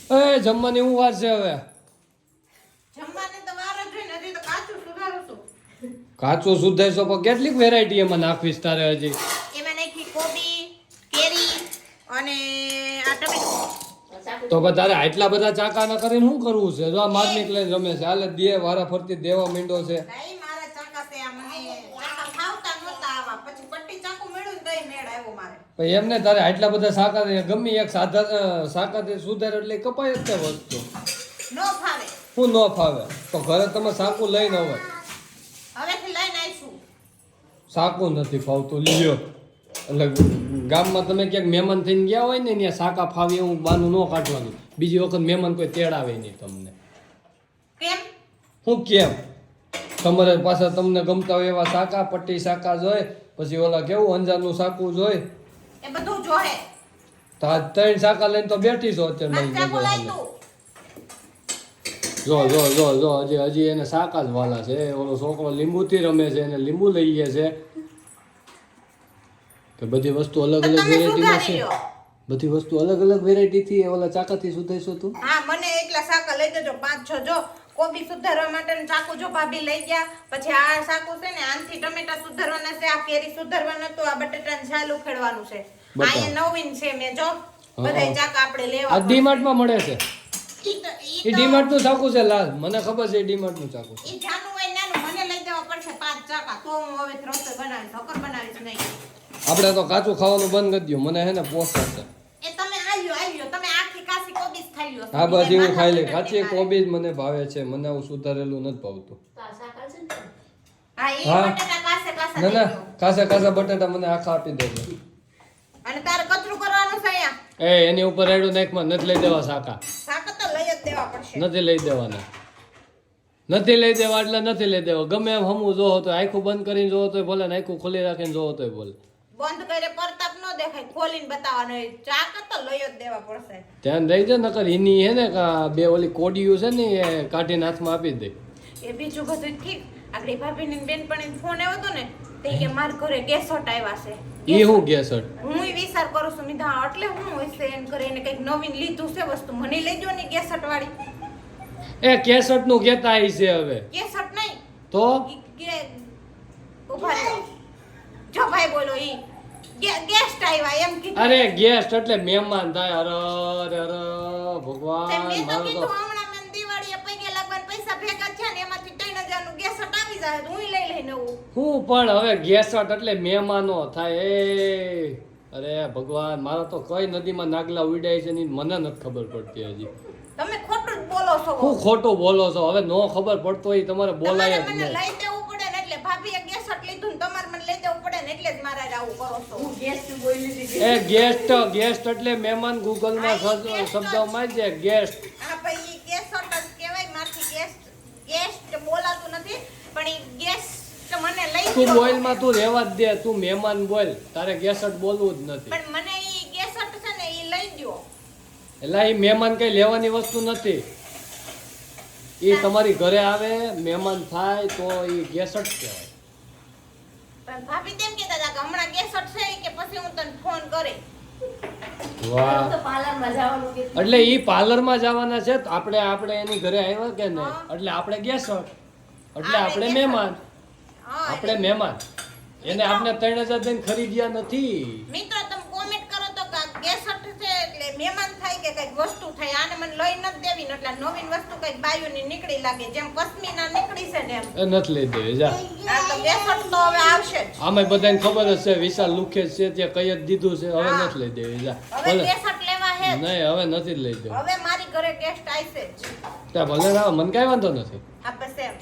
એ જમવાની હું વાર છે હવે? જમવાની તો વાર જ હોય ને, હજી તો કાચું સુધારું છું. કાચું સુધારશો પણ કેટલીક વેરાયટી એમાં નાખવીશ તારે હજી? એમાં નાખી કોબી, કેરી અને આ ટમેટું. તો પણ તારે આટલા બધા ચાકા ના કરીને શું કરવું છે? જો આ માર્મિક લઈને રમે છે, હાલે દે વારા ફરતી દેવા માંડ્યો છે. નહીં, મારા ચાકા છે આ, મને ચાકા ફાવતા નહોતા આવા. પછી પટ્ટી ચાકુ મેળ્યું ને તોય મેળ આવ્યો મારે. પણ એમને તારે આટલા બધા શાકા ગમે એક શાકા સુધાર એટલે કપાય જ તે વસ્તુ. નો ફાવે. શું ન ફાવે? તો ઘરે તમે સાકું લઈને આવે. હવેથી લઈને આવીશું. સાકું નથી ફાવતું, લ્યો. એટલે ગામમાં તમે ક્યાંક મહેમાન થઈને ગયા હોય ને ત્યાં શાકા ફાવી એવું બાનું ન કાઢવાનું. બીજી વખત મહેમાન કોઈ તેડાવે નહીં તમને. કેમ? હું કેમ? તમારે પાછા તમને ગમતા હોય એવા શાકા, પટ્ટી શાકા જોઈ, પછી ઓલા કેવું અંજારનું શાકું જોઈ. એ બધું જોહે. તો આ 3 શાકા લઈને તો બેઠી છો અત્યારે. નાસ્તા બોલાય તું. જો હજી એને શાકા જ વાલા છે. ઓલો છોકરો લીંબુથી રમે છે, એને લીંબુ લઈ ગયા છે. કે બધી વસ્તુ અલગ અલગ વેરાયટીમાં છે. બધી વસ્તુ અલગ અલગ વેરાયટીથી ઓલા ચાકાથી સુધારશો તું? હા, મને એકલા શાકા લઈ દેજો 5-6. જો કોબી સુધારવા માટે ચાકુ જો ભાભી લઈ ગયા. પછી આ ચાકુ છે ને આનથી ટમેટા સુધારવાના છે, આ કેરી સુધારવાના, તો આ બટેટાનું છાલ ઉખેડવાનું છે. આ નવીન છે. મેં જો બધાય ચાકા આપણે લેવા. આ ડીમાર્ટમાં મળે છે. ઈ ડીમાર્ટ નું ચાકુ છે લાલ, મને ખબર છે ડીમાર્ટ નું ચાકુ. ઈ જાનું હોય નાનું, મને લઈ દેવા પડશે 5 ચાકા, તો હું હવે રસોઈ બનાવીશ. હકર બનાવીશ નહીં. આપણે તો કાચું ખાવાનું બંધ કરી દઉં, મને હે ને પોસાશે. એ તમે આવ્યો તમે આખી કાસી કોબીજ ખાઈ લ્યો. હા, બધી હું ખાઈ લઈ. કાચી કોબીજ મને ભાવે છે, મને આવું સુધારેલું નથી ભાવતું. હા, ઈ હા. બટાટા કાસે કાસા ના લઈ ના, લો. કાસા બટાટા મને આખા આપી દેજો. અને તારે કચરું કરવાનું છે અહીંયા. એની ઉપર રેડું નાખમાં નથી લઈ દેવા શાકા. શાકા તો લઈ જ દેવા પડશે. નથી લઈ દેવાના. નથી લઈ દેવા એટલે નથી લઈ દેવા. ગમે એમ હમું જોવો તો આખું બંધ કરીને જોવો તો ભલે ને આખું ખુલ્લી રાખીને જોવો તો ભલે. બંધ કરે પરતાપ નો દેખાય, ખોલીને બતાવવાનો. ચાકા તો લઈ જ દેવા પડશે. ધ્યાન રહી જાય નકર એની હે ને બે ઓલી કોડિયું છે ને એ કાઢીને હાથમાં આપી દે. એ બીજું બધું ઠીક. આગળ ભાભીની બેનપણીનો ફોન આવ્યો હતો ને, તે કે માર ઘરે ગેસટ આવ્યા છે. એ હું ગેસટ? હું વિચાર કરું છું મીધા એટલે હું હોય છે એમ કરીને કઈક નવીન લીધું છે વસ્તુ. મને લઈ જો ને ગેસટ વાળી. એ કેસટ નું કેતા આવી છે હવે. ગેસટ નહીં તો ઉભા રહો. જો ભાઈ બોલો ઈ ગેસ્ટ આવ્યા એમ કીધું. અરે ગેસ્ટ એટલે મહેમાન થાય. અરે ભગવાન, મેં તો મારો કીધું તો હમણાં મેં દિવાળીએ પૈગે લાગવાના પૈસા ભેગા છે ને એમાંથી 3000 નું ગેસટ આવી જાય તો હું લઈ લઈને આવું. હું પણ હવે ગેસટ એટલે મહેમાનો થાય. એ અરે ભગવાન, મારા તો કઈ નદીમાં નાગલા ઉડાય છે ને મને નથી ખબર પડતી હજી. તમે ખોટું જ બોલો છો. હું ખોટું બોલો છો? હવે નો ખબર પડતો હોય તમારે બોલાય જ મને નહીં. લઈ દેવું પડે ને એટલે ભાભીએ ગેસટ લીધું ને તમારે મને લઈ દેવું પડે ને એટલે જ મારે આવું કરો છો. હું ગેસ્ટ બોલી દીધી. એ ગેસ્ટ એટલે મહેમાન. ગૂગલમાં શબ્દ મારજે ગેસ્ટ. હા ભાઈ ઈ ગેસટ જ કહેવાય. મારથી ગેસ્ટ બોલાતું નથી પણ ઈ ગેસ્ટ મને લઈ તું દ્યો. બોલ માં તું રહેવા જ દે. તું મહેમાન બોલ, તારે ગેસટ બોલવું જ નથી. પણ મને ઈ ગેસટ છે ને ઈ લઈ દ્યો. એટલે એ મહેમાન કઈ લેવાની વસ્તુ નથી. એ તમારી ઘરે આવે મહેમાન થાય તો એ ગેસટ કહેવાય. પણ ભાભી તેમ કહેતા હતા કે હમણાં ગેસટ છે કે પછી હું તને ફોન કરી. વાહ. તો પાર્લરમાં જવાનું કે એટલે ઈ પાર્લરમાં જવાના છે તો આપણે એની ઘરે આવ્યા કે નહીં એટલે આપણે ગેસટ એટલે આપણે મહેમાન. હા આપણે મહેમાન. એને આપણે 3000 દઈને ખરીદ્યા નથી. મિત્રો તમે કોમેન્ટ કરો તો કે ગેસટ છે એટલે મહેમાન થાય કે કઈક વસ્તુ થાય. આને મને લઈ નથી દેવી ને એટલે નવીન વસ્તુ કઈક બાયુની નીકળી લાગે જેમ પશ્મિના નીકળી છે ને એમ. એ નથી લઈ દેવી જા. આ તો ગેસટ તો હવે આવશે જ. આમાં બધાને ખબર જ છે વિશાલ લુખે છે ત્યાં કઈ જ દીધું છે. હવે નથી લઈ દેવી જા. હવે ગેસટ લેવા હે જ. નહીં હવે નથી જ લઈ દેવું. હવે મારી ઘરે ગેસ્ટ આવશે જ. ત્યાં ભલે ના મને કઈ વાંધો નથી. આ બસ એમ